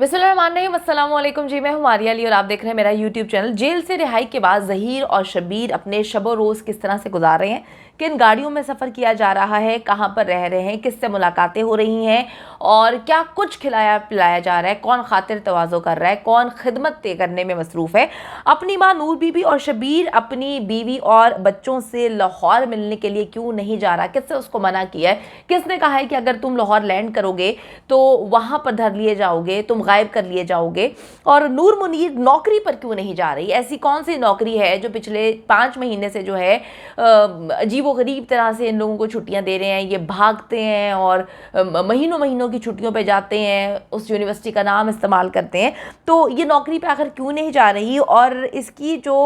बिस्मिल्लाहिर्रहमानिर्रहीम, अस्सलाम वालेकुम जी। मैं हूँ मारिया अली और आप देख रहे हैं मेरा यूट्यूब चैनल। जेल से रिहाई के बाद ज़हीर और शब्बीर अपने शबो रोज़ किस तरह से गुजार रहे हैं, किन गाड़ियों में सफ़र किया जा रहा है, कहाँ पर रह रहे हैं, किससे मुलाकातें हो रही हैं और क्या कुछ खिलाया पिलाया जा रहा है, कौन खातिर तवाज़ो कर रहा है, कौन खिदमत करने में मसरूफ़ है। अपनी माँ नूर बीबी और शब्बीर अपनी बीवी और बच्चों से लाहौर मिलने के लिए क्यों नहीं जा रहा, किससे उसको मना किया है, किसने कहा है कि अगर तुम लाहौर लैंड करोगे तो वहाँ पर धर लिए जाओगे, तुम गायब कर लिए जाओगे। और नूर मुनीर नौकरी पर क्यों नहीं जा रही, ऐसी कौन सी नौकरी है जो पिछले 5 महीने से जो है अजीबो गरीब तरह से इन लोगों को छुट्टियां दे रहे हैं। ये भागते हैं और महीनों महीनों की छुट्टियों पे जाते हैं, उस यूनिवर्सिटी का नाम इस्तेमाल करते हैं। तो ये नौकरी पे आखिर क्यों नहीं जा रही और इसकी जो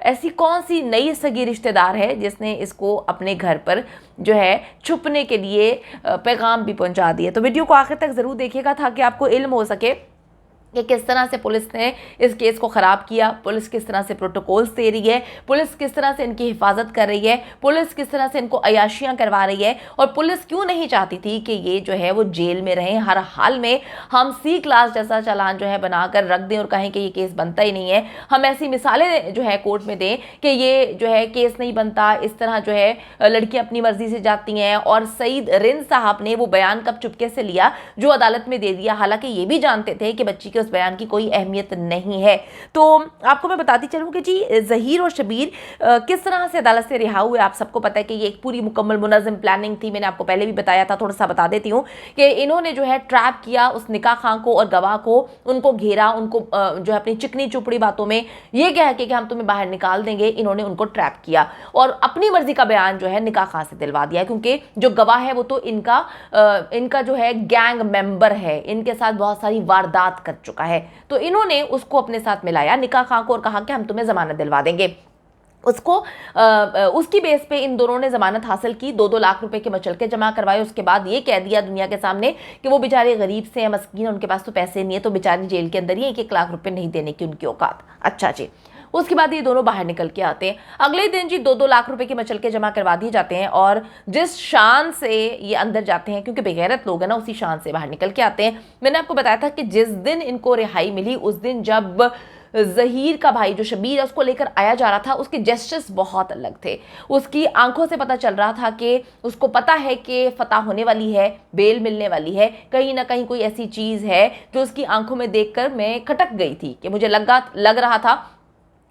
ऐसी कौन सी नई सगी रिश्तेदार है जिसने इसको अपने घर पर जो है छुपने के लिए पैगाम भी पहुंचा दिए। तो वीडियो को आखिर तक ज़रूर देखिएगा ताकि आपको इल्म हो सके कि किस तरह से पुलिस ने इस केस को ख़राब किया, पुलिस किस तरह से प्रोटोकॉल्स दे रही है, पुलिस किस तरह से इनकी हिफाजत कर रही है, पुलिस किस तरह से इनको अयाशियाँ करवा रही है और पुलिस क्यों नहीं चाहती थी कि ये जो है वो जेल में रहें। हर हाल में हम सी क्लास जैसा चालान जो है बनाकर रख दें और कहें कि ये केस बनता ही नहीं है। हम ऐसी मिसालें जो है कोर्ट में दें कि ये जो है केस नहीं बनता। इस तरह जो है लड़कियाँ अपनी मर्जी से जाती हैं और सईद रिंद साहब ने वो बयान कब चुपके से लिया जो अदालत में दे दिया, हालांकि ये भी जानते थे कि बच्ची के उस बयान की कोई अहमियत नहीं है। तो आपको मैं बताती चलूं कि जी ज़हीर और शब्बीर किस तरह से अदालत से रिहा हुए। आप सबको पता है कि ये एक पूरी मुकम्मल मुनज़्ज़म प्लानिंग थी। मैंने आपको पहले भी बताया था, थोड़ा सा बता देती हूँ कि इन्होंने जो है ट्रैप किया उस निकाह खां को और गवाह को, उनको घेरा, उनको जो है अपनी चिकनी चुपड़ी बातों में ये कह के कि हम तुम्हें बाहर निकाल देंगे, इन्होंने उनको ट्रैप किया और अपनी मर्जी का बयान जो है निकाह खां से दिलवा दिया, क्योंकि जो गवाह है वो तो इनका जो है गैंग मेंबर है, इनके साथ बहुत सारी वारदात कर चुका है। तो इन्होंने उसको अपने साथ मिलाया निकाह खां को और कहा कि हम तुम्हें जमानत दिलवा देंगे। उसकी बेस पे इन दोनों ने जमानत हासिल की, 2-2 लाख रुपए के मचलके जमा करवाए। उसके बाद ये कह दिया दुनिया के सामने कि वो बेचारे गरीब से हैं, मस्कीन, उनके पास तो पैसे नहीं है, तो बेचारी जेल के अंदर ही 1-1 लाख रुपए नहीं देने की उनकी औकात। अच्छा जी, उसके बाद ये दोनों बाहर निकल के आते हैं। अगले दिन जी 2-2 लाख रुपए के मचलके जमा करवा दिए जाते हैं और जिस शान से ये अंदर जाते हैं, क्योंकि बेगैरत लोग हैं ना, उसी शान से बाहर निकल के आते हैं। मैंने आपको बताया था कि जिस दिन इनको रिहाई मिली उस दिन जब ज़हीर का भाई जो शब्बीर है उसको लेकर आया जा रहा था, उसके जेस्चर्स बहुत अलग थे। उसकी आंखों से पता चल रहा था कि उसको पता है कि फतह होने वाली है, बेल मिलने वाली है। कहीं ना कहीं कोई ऐसी चीज़ है जो उसकी आंखों में देखकर मैं खटक गई थी कि मुझे लग रहा था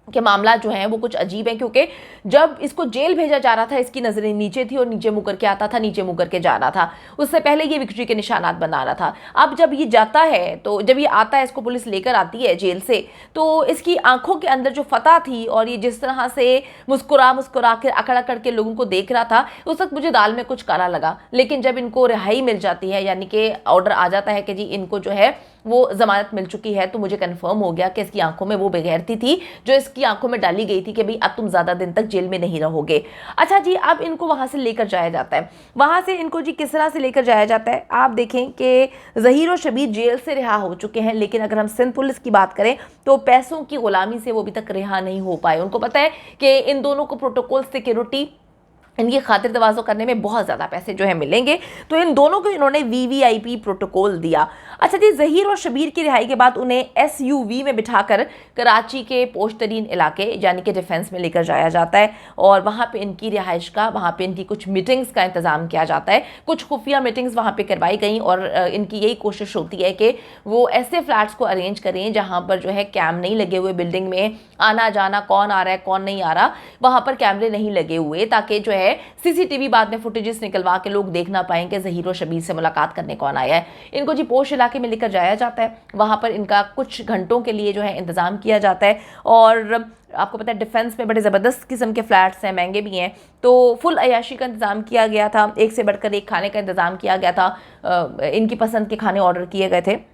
कि मामला जो है वो कुछ अजीब है, क्योंकि जब इसको जेल भेजा जा रहा था इसकी नज़रें नीचे थी और नीचे मुँह करके आता था, नीचे मुँह करके जा रहा था। उससे पहले ये विक्ट्री के निशानात बना रहा था। अब जब ये जाता है, तो जब ये आता है, इसको पुलिस लेकर आती है जेल से, तो इसकी आंखों के अंदर जो फतह थी और ये जिस तरह से मुस्कुरा मुस्कुरा कर अकड़ अकड़ के लोगों को देख रहा था, उस वक्त मुझे दाल में कुछ काला लगा। लेकिन जब इनको रिहाई मिल जाती है, यानी कि ऑर्डर आ जाता है कि जी इनको जो है वो जमानत मिल चुकी है, तो मुझे कंफर्म हो गया कि इसकी आंखों में वो बेगैरती थी जो इसकी आंखों में डाली गई थी कि भाई अब तुम ज्यादा दिन तक जेल में नहीं रहोगे। अच्छा जी, अब इनको वहां से लेकर जाया जाता है। वहां से इनको जी किस तरह से लेकर जाया जाता है, आप देखें कि ज़हीर और शब्बीर जेल से रिहा हो चुके हैं, लेकिन अगर हम सिंध पुलिस की बात करें तो पैसों की गुलामी से वो अभी तक रिहा नहीं हो पाए। उनको पता है कि इन दोनों को प्रोटोकॉल सिक्योरिटी, इनकी खातिर तवाज़ो करने में बहुत ज़्यादा पैसे जो है मिलेंगे, तो इन दोनों को इन्होंने वीवीआईपी प्रोटोकॉल दिया। अच्छा जी, ज़हीर और शब्बीर की रिहाई के बाद उन्हें एसयूवी में बिठाकर कराची के पोश तरीन इलाके यानी कि डिफेंस में लेकर जाया जाता है और वहाँ पे इनकी रिहाइश का, वहाँ पे इनकी कुछ मीटिंग्स का इंतज़ाम किया जाता है। कुछ खुफिया मीटिंग्स वहाँ पे करवाई गई और इनकी यही कोशिश होती है कि वो ऐसे फ्लैट्स को अरेंज करें जहाँ पर जो है कैम नहीं लगे हुए, बिल्डिंग में आना जाना, कौन आ रहा है कौन नहीं आ रहा, वहाँ पर कैमरे नहीं लगे हुए, ताकि जो है सीसीटीवी बाद में फुटेजेस निकलवा के लोग देख ना पाएं कि ज़हीर और शब्बीर से मुलाकात करने कौन आया है। इनको जी पोश इलाके में लेकर जाया जाता है, वहाँ पर इनका कुछ घंटों के लिए जो है इंतज़ाम किया जाता है और आपको पता है डिफेंस में बड़े ज़बरदस्त किस्म के फ्लैट्स हैं, महंगे भी हैं, तो फुल अयाशी का इंतज़ाम किया गया था। एक से बढ़कर एक खाने का इंतज़ाम किया गया था, इनकी पसंद के खाने ऑर्डर किए गए थे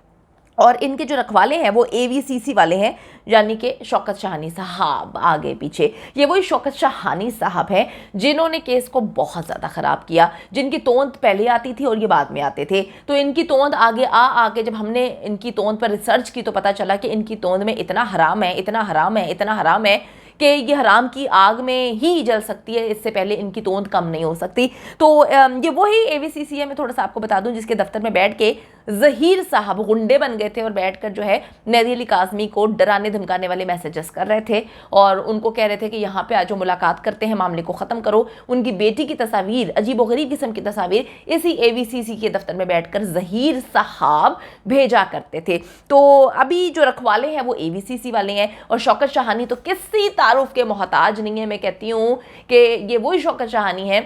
और इनके जो रखवाले हैं वो एवीसीसी वाले हैं, यानी कि शौकत शाहानी साहब आगे पीछे। ये वही शौकत शाहानी साहब हैं जिन्होंने केस को बहुत ज़्यादा ख़राब किया, जिनकी तोंद पहले आती थी और ये बाद में आते थे। तो इनकी तोंद आगे आके जब हमने इनकी तोंद पर रिसर्च की तो पता चला कि इनकी तोंद में इतना हराम है, इतना हराम है, इतना हराम है कि ये हराम की आग में ही जल सकती है, इससे पहले इनकी तोंद कम नहीं हो सकती। तो ये वही एवीसीसी है, मैं थोड़ा सा आपको बता दूं, जिसके दफ्तर में बैठ के ज़हीर साहब गुंडे बन गए थे और बैठकर जो है मेहदी अली काज़मी को डराने धमकाने वाले मैसेजेस कर रहे थे और उनको कह रहे थे कि यहाँ पे आज मुलाकात करते हैं, मामले को ख़त्म करो। उनकी बेटी की तस्वीर, अजीबोगरीब किस्म की तस्वीर इसी AVCC के दफ्तर में बैठकर ज़हीर साहब भेजा करते थे। तो अभी जो रखवाले हैं वो AVCC वाले हैं और शौकत शाहानी तो किसी तारुफ के मोहताज नहीं है। मैं कहती हूँ कि ये वही शौकत शाहानी है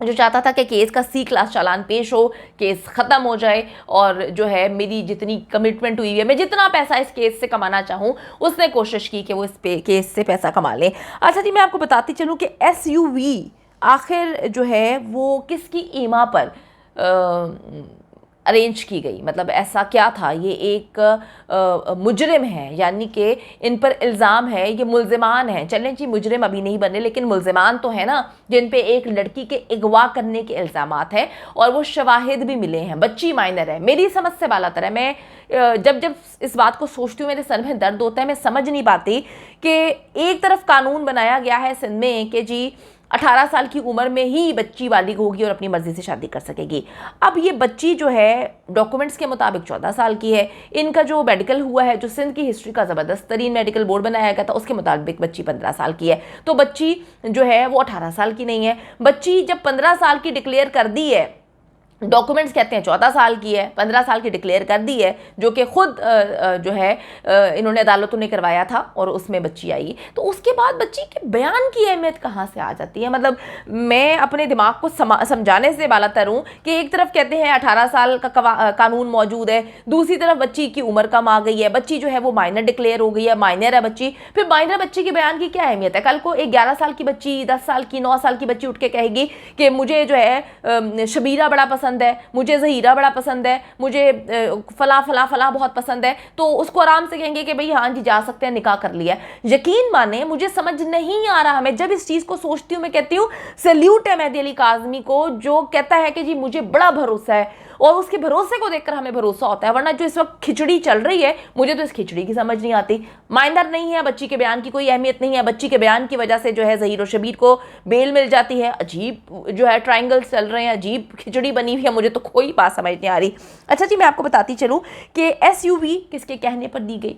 जो चाहता था कि केस का C क्लास चालान पेश हो, केस ख़त्म हो जाए और जो है मेरी जितनी कमिटमेंट हुई है, मैं जितना पैसा इस केस से कमाना चाहूँ, उसने कोशिश की कि वो इस केस से पैसा कमा लें। अच्छा जी, मैं आपको बताती चलूँ कि SUV आखिर जो है वो किसकी ईमा पर अरेंज की गई, मतलब ऐसा क्या था। ये एक मुजरिम है, यानी कि इन पर इल्ज़ाम है, ये मुल्ज़िमान हैं। चलें जी, मुजरिम अभी नहीं बने लेकिन मुल्ज़िमान तो है ना, जिन पे एक लड़की के अगवा करने के इल्ज़ामात हैं और वो शवाहिद भी मिले हैं। बच्ची माइनर है। मेरी समझ से बालातर है। मैं जब इस बात को सोचती हूँ मेरे सर में दर्द होता है। मैं समझ नहीं पाती कि एक तरफ कानून बनाया गया है सिंध में कि जी 18 साल की उम्र में ही बच्ची बालिग होगी और अपनी मर्जी से शादी कर सकेगी। अब ये बच्ची जो है डॉक्यूमेंट्स के मुताबिक 14 साल की है। इनका जो मेडिकल हुआ है, जो सिंध की हिस्ट्री का ज़बरदस्त तरीन मेडिकल बोर्ड बनाया गया था, उसके मुताबिक बच्ची 15 साल की है। तो बच्ची जो है वो 18 साल की नहीं है। बच्ची जब 15 साल की डिक्लेयर कर दी है, डॉक्यूमेंट्स कहते हैं 14 साल की है, 15 साल की डिक्लेयर कर दी है, जो कि खुद जो है इन्होंने अदालतों ने करवाया था और उसमें बच्ची आई। तो उसके बाद बच्ची के बयान की अहमियत कहाँ से आ जाती है। मतलब मैं अपने दिमाग को समझाने से बालातर हूँ कि एक तरफ कहते हैं 18 साल का कानून मौजूद है, दूसरी तरफ बच्ची की उम्र कम आ गई है, बच्ची जो है वो माइनर डिक्लेयर हो गई है, माइनर है बच्ची। फिर माइनर बच्ची के बयान की क्या अहमियत है। कल को एक 11 साल की बच्ची, 10 साल की, 9 साल की बच्ची उठ के कहेगी कि मुझे जो है शबीरा बड़ा पसंद है, मुझे ज़हीरा बड़ा पसंद है, मुझे फला फला फला बहुत पसंद है, तो उसको आराम से कहेंगे कि भाई हाँ जी जा सकते हैं, निकाह कर लिया। यकीन माने मुझे समझ नहीं आ रहा। मैं जब इस चीज़ को सोचती हूँ मैं कहती हूँ सैल्यूट है मेहदी अली काज़मी को, जो कहता है कि जी मुझे बड़ा भरोसा है और उसके भरोसे को देखकर हमें भरोसा होता है। वरना जो इस वक्त खिचड़ी चल रही है, मुझे तो इस खिचड़ी की समझ नहीं आती। माइनर नहीं है, बच्ची के बयान की कोई अहमियत नहीं है, बच्ची के बयान की वजह से जो है ज़हीर और शबीर को बेल मिल जाती है। अजीब जो है ट्रायंगल्स चल रहे हैं, अजीब खिचड़ी बनी हुई है, मुझे तो कोई बात समझ नहीं आ रही। अच्छा जी, मैं आपको बताती चलूँ कि SUV किसके कहने पर दी गई,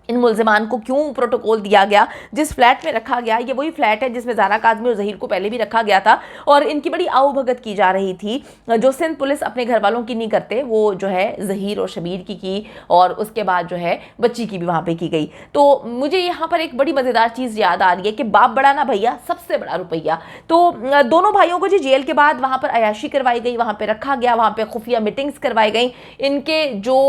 इन मुल्ज़िमान को क्यों प्रोटोकॉल दिया गया, जिस फ्लैट में रखा गया, ये वही फ्लैट है जिसमें ज़ारा काज़मी और ज़हीर को पहले भी रखा गया था और इनकी बड़ी आओभगत की जा रही थी, जो सिंध पुलिस अपने घर वालों की नहीं करते, वो जो है ज़हीर और शबीर की और उसके बाद जो है बच्ची की भी वहाँ पे की गई। तो मुझे यहाँ पर एक बड़ी मज़ेदार चीज़ याद आ रही है कि बाप बड़ा ना भैया, सबसे बड़ा रुपया। तो दोनों भाइयों को जी जेल के बाद वहाँ पर अयाशी करवाई गई, वहाँ पर रखा गया, वहाँ पर खुफिया मीटिंग्स करवाई गई। इनके जो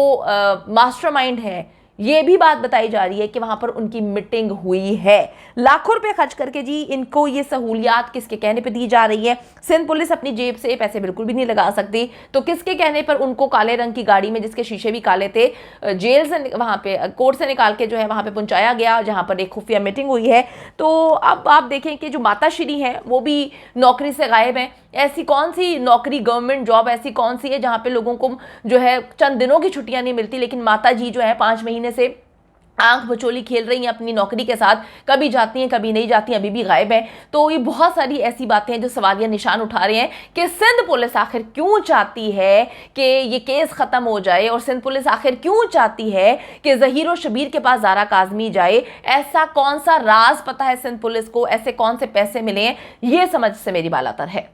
मास्टरमाइंड है, ये भी बात बताई जा रही है कि वहां पर उनकी मीटिंग हुई है। लाखों रुपए खर्च करके जी इनको ये सहूलियात किसके कहने पे दी जा रही है। सिंध पुलिस अपनी जेब से पैसे बिल्कुल भी नहीं लगा सकती, तो किसके कहने पर उनको काले रंग की गाड़ी में, जिसके शीशे भी काले थे, जेल से वहां पे कोर्ट से निकाल के जो है वहां पे पहुंचाया गया, जहां पर एक खुफिया मीटिंग हुई है। तो अब आप देखें कि जो माताश्री हैं वो भी नौकरी से गायब हैं। ऐसी कौन सी नौकरी, गवर्नमेंट जॉब ऐसी कौन सी है जहाँ पे लोगों को जो है चंद दिनों की छुट्टियां नहीं मिलती, लेकिन माता जी जो है 5 महीने से आंख बचोली खेल रही हैं अपनी नौकरी के साथ, कभी जाती हैं कभी नहीं जाती, अभी भी गायब है। तो ये बहुत सारी ऐसी बातें हैं जो सवालिया निशान उठा रहे हैं कि सिंध पुलिस आखिर क्यों चाहती है कि ये केस ख़त्म हो जाए और सिंध पुलिस आखिर क्यों चाहती है कि ज़हीर और शबीर के पास ज़ारा काज़मी जाए। ऐसा कौन सा राज पता है सिंध पुलिस को, ऐसे कौन से पैसे मिले हैं, ये समझ से मेरी बालातर है।